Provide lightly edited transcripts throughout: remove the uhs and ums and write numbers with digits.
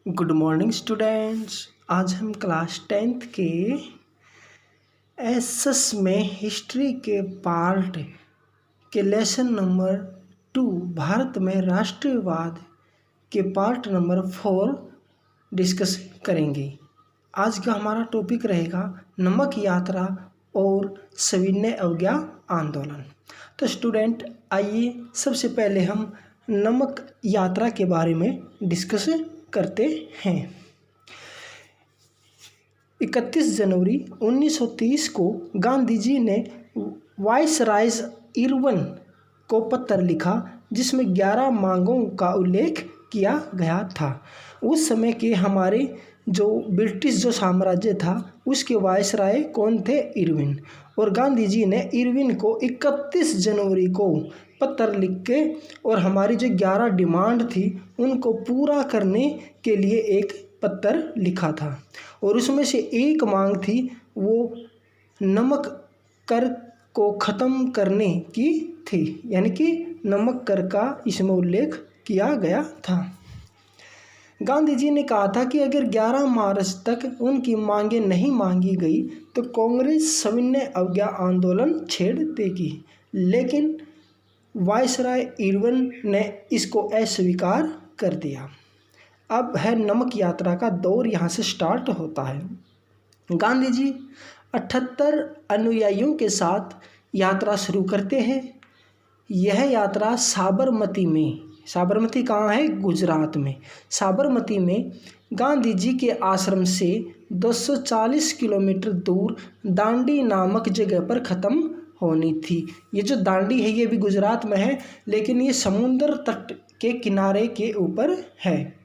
Good morning students. आज हम class 10th के एसएस में हिस्ट्री के पार्ट के लेसन नंबर 2 भारत में राष्ट्रवाद के पार्ट नंबर 4 डिस्कस करेंगे। आज का हमारा टॉपिक रहेगा नमक यात्रा और सविनय अवज्ञा आंदोलन। तो स्टूडेंट आइए सबसे पहले हम नमक यात्रा के बारे में डिस्कस करते हैं। 31 जनवरी 1930 को गांधी जी ने वायसराय इरविन को पत्र लिखा जिसमें 11 मांगों का उल्लेख किया गया था। उस समय के हमारे जो ब्रिटिश जो साम्राज्य था उसके वायसराय कौन थे? इरविन। और गांधी जी ने इरविन को 31 जनवरी को पत्र लिख के और हमारी जो 11 डिमांड थी उनको पूरा करने के लिए एक पत्र लिखा था। और उसमें से एक मांग थी वो नमक कर को ख़त्म करने की थी, यानी कि नमक कर का इसमें उल्लेख किया गया था। गांधी जी ने कहा था कि अगर 11 मार्च तक उनकी मांगें नहीं मांगी गई तो कांग्रेस सविनय अवज्ञा आंदोलन छेड़ देगी, लेकिन वायसराय इरविन ने इसको अस्वीकार कर दिया। अब है नमक यात्रा का दौर, यहाँ से स्टार्ट होता है। गांधी जी 78 अनुयायियों के साथ यात्रा शुरू करते हैं। यह यात्रा साबरमती कहाँ है? गुजरात में। साबरमती में गांधी जी के आश्रम से 240 किलोमीटर दूर दांडी नामक जगह पर ख़त्म होनी थी। ये जो दांडी है ये भी गुजरात में है, लेकिन ये समुद्र तट के किनारे के ऊपर है।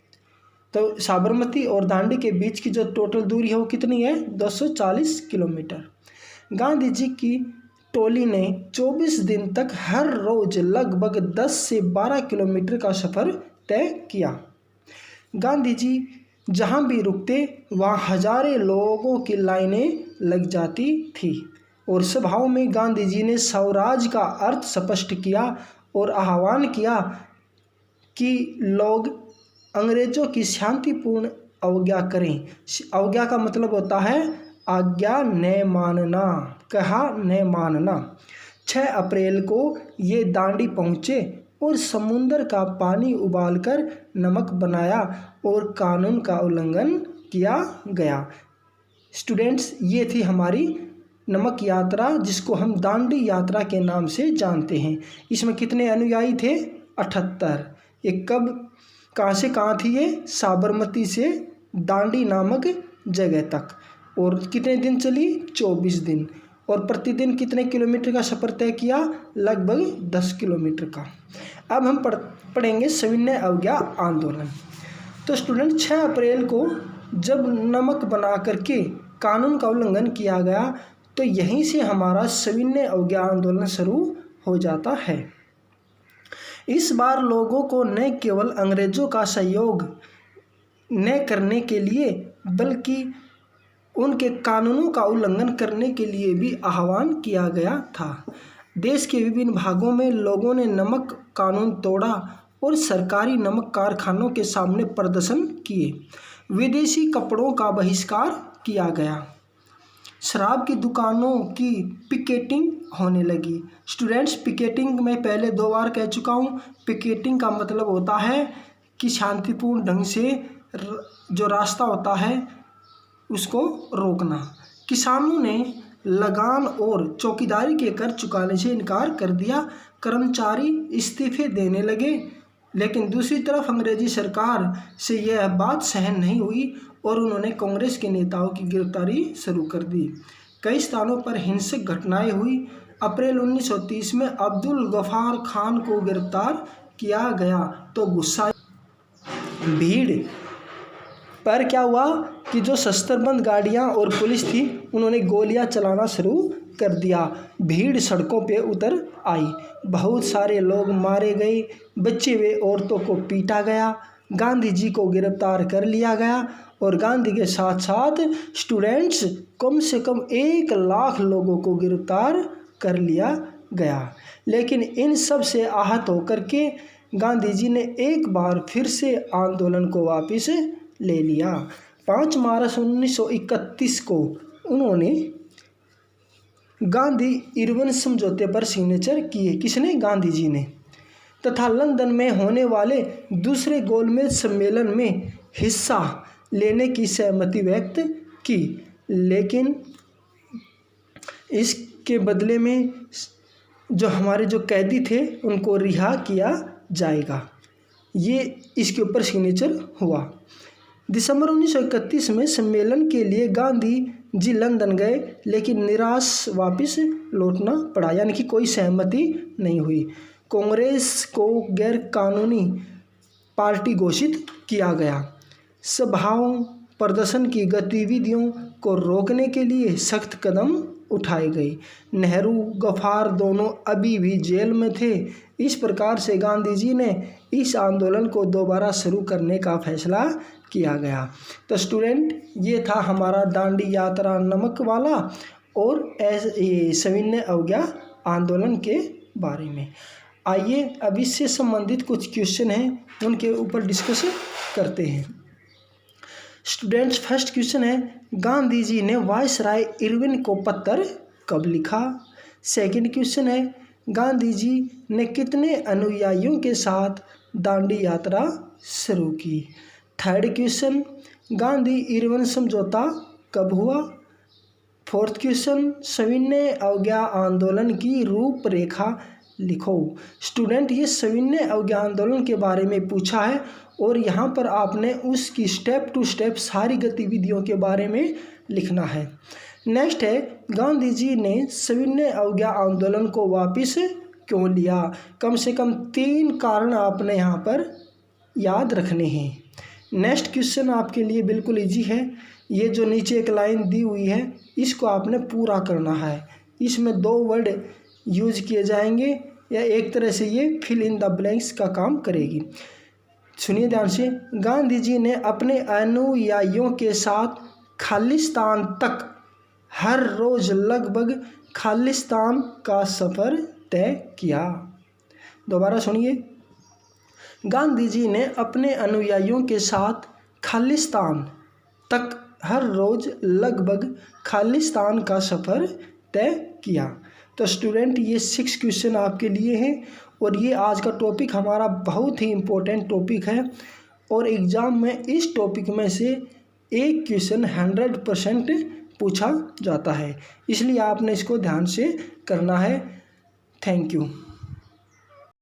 तो साबरमती और दांडी के बीच की जो टोटल दूरी है वो कितनी है? 240 किलोमीटर। गांधी जी की टोली ने 24 दिन तक हर रोज लगभग 10 से 12 किलोमीटर का सफ़र तय किया। गांधी जी जहाँ भी रुकते वहाँ हजारों लोगों की लाइनें लग जाती थी। और सभाओं में गांधी जी ने स्वराज का अर्थ स्पष्ट किया और आह्वान किया कि लोग अंग्रेज़ों की शांतिपूर्ण अवज्ञा करें। अवज्ञा का मतलब होता है आज्ञा न मानना, कहा न मानना। 6 अप्रैल को ये दांडी पहुँचे और समुद्र का पानी उबालकर नमक बनाया और कानून का उल्लंघन किया गया। स्टूडेंट्स, ये थी हमारी नमक यात्रा जिसको हम दांडी यात्रा के नाम से जानते हैं। इसमें कितने अनुयायी थे? 78। ये कहाँ से कहाँ थी ये? साबरमती से दांडी नामक जगह तक। और कितने दिन चली? 24 दिन। और प्रतिदिन कितने किलोमीटर का सफ़र तय किया? लगभग 10 किलोमीटर का। अब हम पढ़ेंगे सविनय अवज्ञा आंदोलन। तो स्टूडेंट 6 अप्रैल को जब नमक बना करके कानून का उल्लंघन किया गया तो यहीं से हमारा सविनय अवज्ञा आंदोलन शुरू हो जाता है। इस बार लोगों को न केवल अंग्रेज़ों का सहयोग न करने के लिए बल्कि उनके कानूनों का उल्लंघन करने के लिए भी आह्वान किया गया था। देश के विभिन्न भागों में लोगों ने नमक कानून तोड़ा और सरकारी नमक कारखानों के सामने प्रदर्शन किए। विदेशी कपड़ों का बहिष्कार किया गया। शराब की दुकानों की पिकेटिंग होने लगी। स्टूडेंट्स, पिकेटिंग मैं पहले 2 बार कह चुका हूँ। पिकेटिंग का मतलब होता है कि शांतिपूर्ण ढंग से जो रास्ता होता है उसको रोकना। किसानों ने लगान और चौकीदारी के कर चुकाने से इनकार कर दिया। कर्मचारी इस्तीफे देने लगे, लेकिन दूसरी तरफ अंग्रेजी सरकार से यह बात सहन नहीं हुई और उन्होंने कांग्रेस के नेताओं की गिरफ्तारी शुरू कर दी। कई स्थानों पर हिंसक घटनाएं हुई। अप्रैल 1930 में अब्दुल गफ्फार खान को गिरफ्तार किया गया तो गुस्सा भीड़ पर क्या हुआ कि जो शस्त्रबंद गाड़ियां और पुलिस थी उन्होंने गोलियां चलाना शुरू कर दिया। भीड़ सड़कों पे उतर आई। बहुत सारे लोग मारे गए, बच्चे व औरतों को पीटा गया। गांधी जी को गिरफ्तार कर लिया गया और गांधी के साथ साथ स्टूडेंट्स कम से कम 1 लाख लोगों को गिरफ्तार कर लिया गया। लेकिन इन सब से आहत होकर के गांधी जी ने एक बार फिर से आंदोलन को वापस ले लिया। 5 मार्च 1931 को उन्होंने गांधी इरविन समझौते पर सिग्नेचर किए। किसने? गांधी जी ने। तथा लंदन में होने वाले दूसरे गोलमेज सम्मेलन में हिस्सा लेने की सहमति व्यक्त की, लेकिन इसके बदले में जो हमारे जो कैदी थे उनको रिहा किया जाएगा। ये इसके ऊपर सिग्नेचर हुआ। दिसंबर 1931 में सम्मेलन के लिए गांधी जी लंदन गए, लेकिन निराश वापस लौटना पड़ा, यानी कि कोई सहमति नहीं हुई। कांग्रेस को गैर कानूनी पार्टी घोषित किया गया। सभाओं प्रदर्शन की गतिविधियों को रोकने के लिए सख्त कदम उठाए गए। नेहरू गफ्फार दोनों अभी भी जेल में थे। इस प्रकार से गांधी जी ने इस आंदोलन को दोबारा शुरू करने का फैसला किया गया। तो स्टूडेंट, ये था हमारा दांडी यात्रा नमक वाला और सविनय अवज्ञा आंदोलन के बारे में। आइए अब इससे संबंधित कुछ क्वेश्चन हैं, उनके ऊपर डिस्कस करते हैं। स्टूडेंट्स, फर्स्ट क्वेश्चन है, गांधी जी ने वायसराय इरविन को पत्र कब लिखा? सेकंड क्वेश्चन है, गांधी जी ने कितने अनुयायियों के साथ दांडी यात्रा शुरू की? थर्ड क्वेश्चन, गांधी इरविन समझौता कब हुआ? फोर्थ क्वेश्चन, सविनय अवज्ञा आंदोलन की रूपरेखा लिखो। स्टूडेंट, ये सविनय अवज्ञा आंदोलन के बारे में पूछा है और यहाँ पर आपने उसकी स्टेप टू स्टेप सारी गतिविधियों के बारे में लिखना है। नेक्स्ट है, गांधी जी ने सविनय अवज्ञा आंदोलन को वापस क्यों लिया? कम से कम 3 कारण आपने यहाँ पर याद रखने हैं। नेक्स्ट क्वेश्चन आपके लिए बिल्कुल इजी है। ये जो नीचे एक लाइन दी हुई है इसको आपने पूरा करना है। इसमें 2 वर्ड यूज किए जाएंगे, या एक तरह से ये फिल इन द ब्लैंक्स का काम करेगी। सुनिए ध्यान से, गांधी जी ने अपने अनुयायियों के साथ खालिस्तान तक हर रोज लगभग खालिस्तान का सफ़र तय किया। दोबारा सुनिए, गांधी जी ने अपने अनुयायियों के साथ खालिस्तान तक हर रोज लगभग खालिस्तान का सफ़र तय किया। तो स्टूडेंट, ये 6 क्वेश्चन आपके लिए हैं और ये आज का टॉपिक हमारा बहुत ही इम्पोर्टेंट टॉपिक है और एग्ज़ाम में इस टॉपिक में से एक क्वेश्चन 100% पूछा जाता है, इसलिए आपने इसको ध्यान से करना है। Thank you.